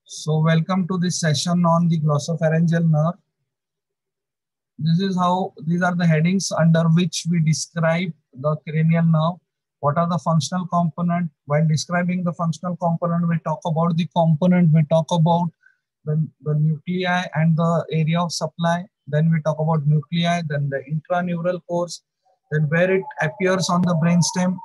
So welcome to this session on the glossopharyngeal nerve. These are the headings under which we describe the cranial nerve. What are the functional component? While describing the functional component, we talk about the component, we talk about the nuclei and the area of supply. Then we talk about nuclei, then the intraneural course, then where it appears on the brainstem,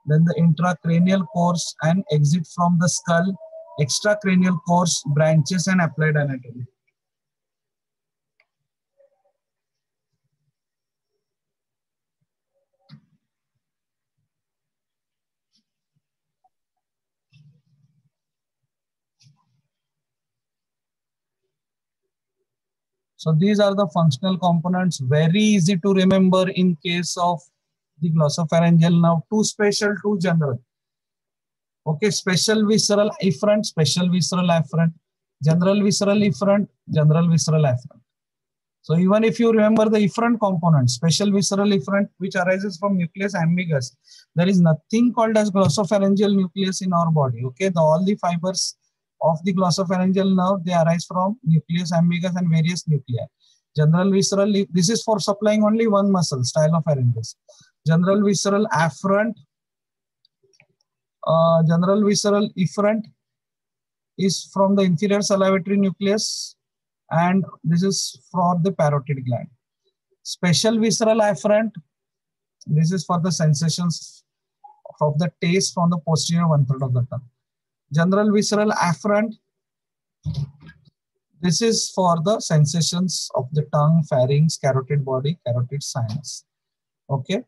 then the intracranial course and exit from the skull, extracranial course, branches and applied anatomy. So these are the functional components, very easy to remember in case of the glossopharyngeal nerve. Too special, too general. Okay, special visceral efferent, special visceral afferent, general visceral efferent, general visceral afferent. So even if you remember the efferent component, special visceral efferent, which arises from nucleus ambiguous, there is nothing called as glossopharyngeal nucleus in our body. Okay, all the fibers of the glossopharyngeal nerve, they arise from nucleus ambiguous and various nuclei. General visceral, this is for supplying only one muscle, stylopharyngeus. General visceral afferent, general visceral efferent is from the inferior salivatory nucleus, and this is for the parotid gland. Special visceral afferent, this is for the sensations of the taste from the posterior 1/3 of the tongue. General visceral afferent, this is for the sensations of the tongue, pharynx, carotid body, carotid sinus. Okay.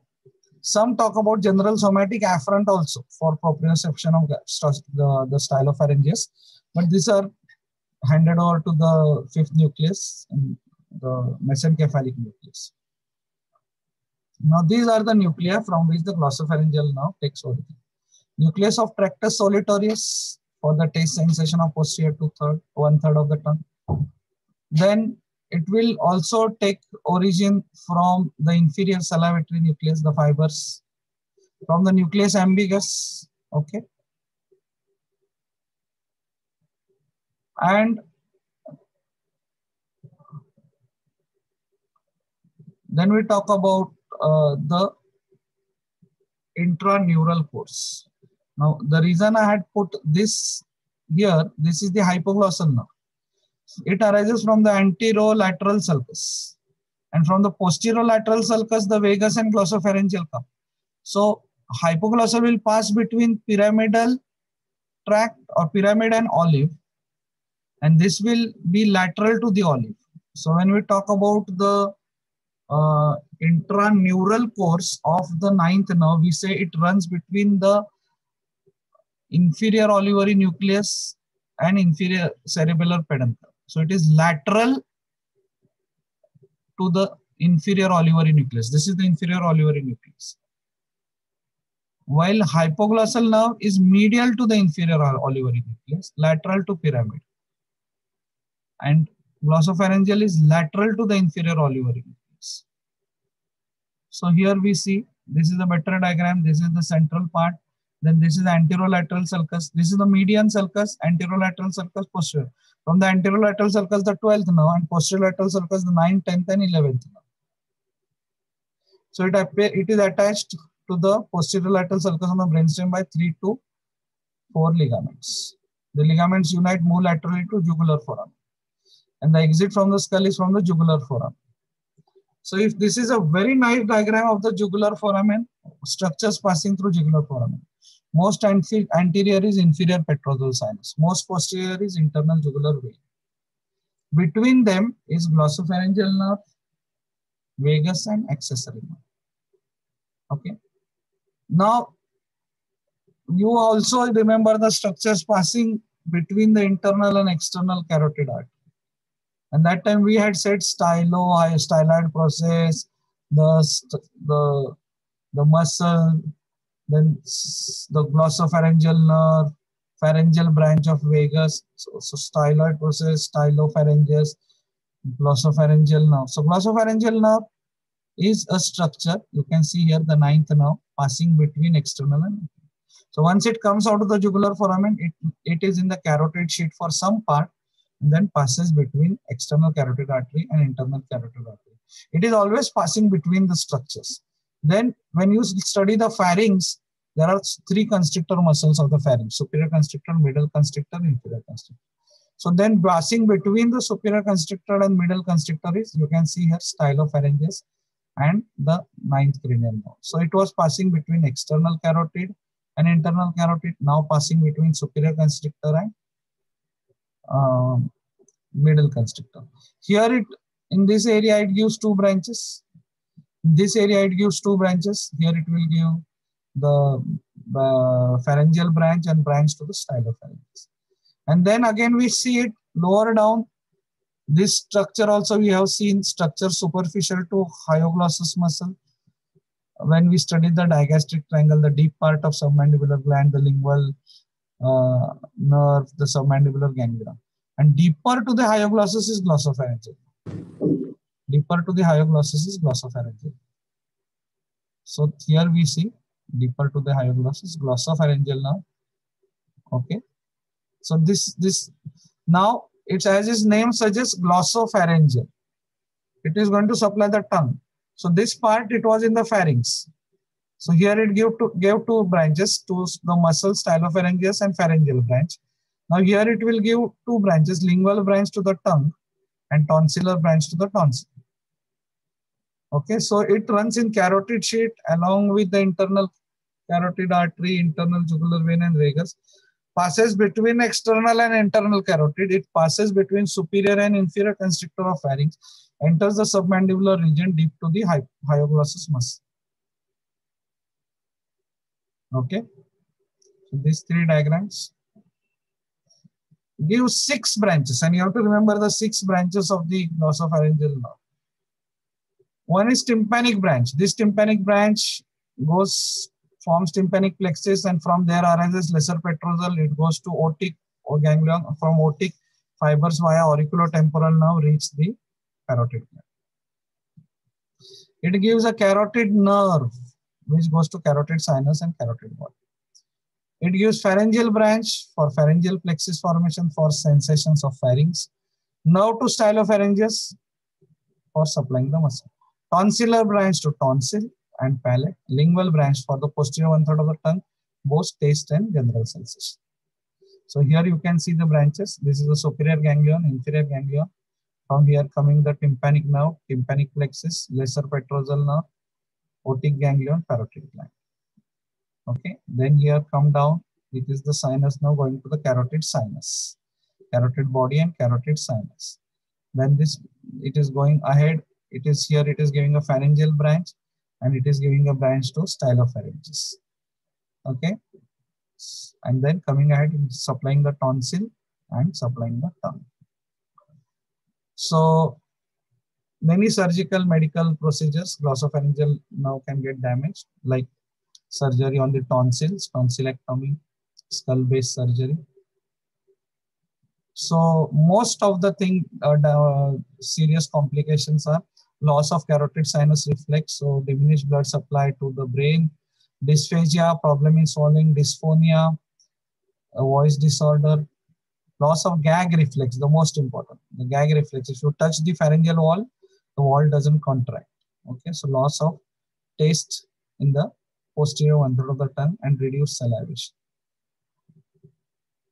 Some talk about general somatic afferent also for proprioception of the stylopharyngeus, but these are handed over to the fifth nucleus, the mesencephalic nucleus. Now these are the nuclei from which the glossopharyngeal nerve takes origin. Nucleus of tractus solitarius for the taste sensation of posterior 1/3 of the tongue. Then it will also take origin from the inferior salivatory nucleus, the fibers, from the nucleus ambiguous, okay. And then we talk about the intraneural course. Now, the reason I had put this here, this is the hypoglossal nerve. It arises from the anterolateral sulcus, and from the posterolateral sulcus, the vagus and glossopharyngeal come. So, hypoglossal will pass between pyramidal tract or pyramid and olive, and this will be lateral to the olive. So, when we talk about the intraneural course of the ninth nerve, we say it runs between the inferior olivary nucleus and inferior cerebellar peduncle. So it is lateral to the inferior olivary nucleus. This is the inferior olivary nucleus. While hypoglossal nerve is medial to the inferior olivary nucleus, lateral to pyramid. And glossopharyngeal is lateral to the inferior olivary nucleus. So here we see, this is the better diagram, this is the central part, then this is the anterolateral sulcus, this is the median sulcus, anterolateral sulcus, posterior. From the anterolateral sulcus, the 12th nerve, and posterolateral sulcus, the 9th, 10th, and 11th nerve. So it is attached to the posterolateral sulcus on the brainstem by 3 to 4 ligaments. The ligaments unite more laterally to jugular foramen, and the exit from the skull is from the jugular foramen. So if this is a very nice diagram of the jugular foramen, structures passing through jugular foramen. Most anterior is inferior petrosal sinus. Most posterior is internal jugular vein. Between them is glossopharyngeal nerve, vagus, and accessory nerve. Okay. Now, you also remember the structures passing between the internal and external carotid artery. And that time we had said styloid process, the muscle, then the glossopharyngeal nerve, pharyngeal branch of vagus, so styloid process, stylopharyngeus, glossopharyngeal nerve. So glossopharyngeal nerve is a structure, you can see here the 9th nerve passing between external and internal. So once it comes out of the jugular foramen, it is in the carotid sheath for some part and then passes between external carotid artery and internal carotid artery. It is always passing between the structures. Then when you study the pharynx, there are three constrictor muscles of the pharynx: superior constrictor, middle constrictor, inferior constrictor. So then passing between the superior constrictor and middle constrictor is, you can see here, stylopharyngeus and the ninth cranial nerve. So it was passing between external carotid and internal carotid, now passing between superior constrictor and middle constrictor. Here in this area it gives two branches. In this area it gives two branches. Here it will give the pharyngeal branch and branch to the stylopharyngeus. And then again we see it lower down. This structure also we have seen, structure superficial to hyoglossus muscle. When we studied the digastric triangle, the deep part of submandibular gland, the lingual nerve, the submandibular ganglia. And deeper to the hyoglossus is glossopharyngeal. Deeper to the hyoglossus is glossopharyngeal. So here we see deeper to the hyoglossus, glossopharyngeal now. Okay. So this now it's, as its name suggests, glossopharyngeal. It is going to supply the tongue. So this part, it was in the pharynx. So here it gave two branches to the muscle, stylopharyngeus and pharyngeal branch. Now here it will give two branches, lingual branch to the tongue and tonsillar branch to the tonsil. Okay, so it runs in carotid sheath along with the internal carotid artery, internal jugular vein and vagus. Passes between external and internal carotid. It passes between superior and inferior constrictor of pharynx. Enters the submandibular region deep to the hyoglossus muscle. Okay, so these three diagrams give 6 branches, and you have to remember the 6 branches of the glossopharyngeal nerve. One is tympanic branch. This tympanic branch forms tympanic plexus, and from there arises lesser petrosal. It goes to otic or ganglion. From otic, fibers via auriculotemporal nerve reach the carotid gland. It gives a carotid nerve which goes to carotid sinus and carotid body. It gives pharyngeal branch for pharyngeal plexus formation for sensations of pharynx. Nerve to stylopharyngeus for supplying the muscle. Tonsillar branch to tonsil and palate. Lingual branch for the posterior 1/3 of the tongue, both taste and general sensation. So here you can see the branches. This is the superior ganglion, inferior ganglion. From here coming the tympanic nerve, tympanic plexus, lesser petrosal nerve, otic ganglion, parotid gland. Okay, then here come down, it is the sinus now going to the carotid sinus, carotid body and carotid sinus. Then it is going ahead, it is giving a pharyngeal branch and it is giving a branch to stylopharyngeus. Okay, and then coming ahead, supplying the tonsil and supplying the tongue. So many surgical medical procedures, glossopharyngeal nerve can get damaged, like surgery on the tonsils, tonsillectomy, skull-base surgery. So most of the serious complications are loss of carotid sinus reflex, so diminished blood supply to the brain, dysphagia, problem in swallowing, dysphonia, voice disorder, loss of gag reflex, the most important. The gag reflex, if you touch the pharyngeal wall, the wall doesn't contract. Okay, so loss of taste in the posterior 1/3 of the tongue and reduced salivation.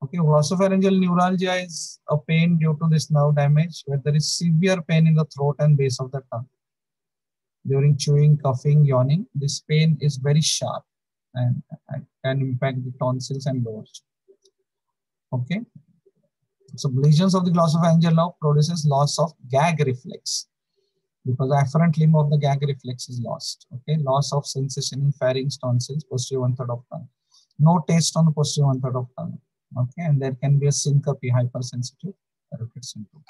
Okay, glossopharyngeal neuralgia is a pain due to this nerve damage where there is severe pain in the throat and base of the tongue. During chewing, coughing, yawning, this pain is very sharp and can impact the tonsils and lower jaw. Okay, so lesions of the glossopharyngeal nerve produces loss of gag reflex because the afferent limb of the gag reflex is lost. Okay, loss of sensation in pharynx, tonsils, posterior 1/3 of tongue. No taste on the posterior 1/3 of tongue. Okay, and there can be a syncope, hypersensitive carotid syndrome.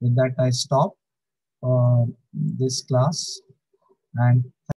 With that, I stop this class and